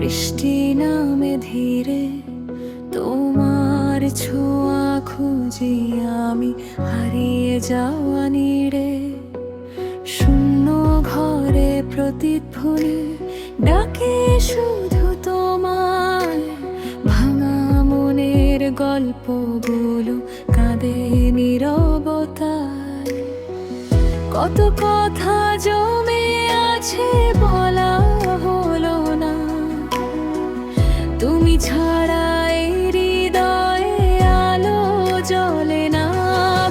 বৃষ্টি নামে ধীরে, তোমার ছোঁয়া খুঁজি আমি হারিয়ে যাওয়া নীড়ে। শূন্য ঘরে প্রতিধ্বনি ডাকে শুধু তোমায়, ভাঙা মনের গল্পগুলো কাঁদে নীরবতায়। কত কথা জমে আছে বলা হলো না, তুমি ছাড়া এই হৃদয়ে আলো জ্বলে না।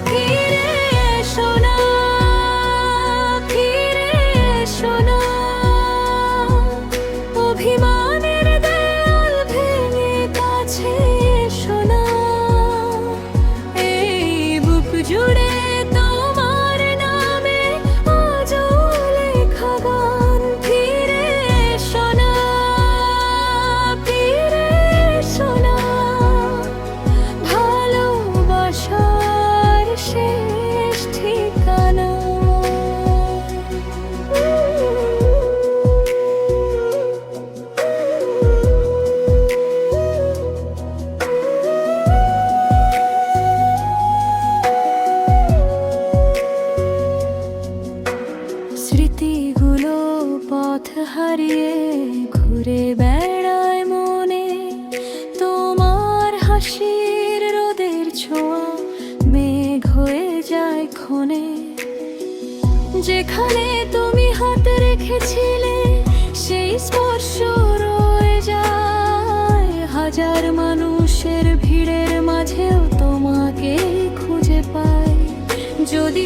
ফিরে এসো না, ফিরে এসো না, অভিমানের দেয়াল ভেঙে কাছে এসো না। এই বুক জুড়ে তোমার নামে আজও লেখা গান। ফিরে এসো না, ফিরে এসো না, ভালোবাসার শেষ ঠিকানা। স্মৃতিগুলো পথ হারিয়ে ঘুরে বেড়ায় মনে, তোমার হাসির রোদের ছোঁয়া মেঘ হয়ে যায় ক্ষণে। যেখানে তুমি হাত রেখেছিলে সেই স্পর্শ রয়ে যায়। হাজার মানুষের ভিড়ের মাঝেও তোমাকে খুঁজে পাই। যদি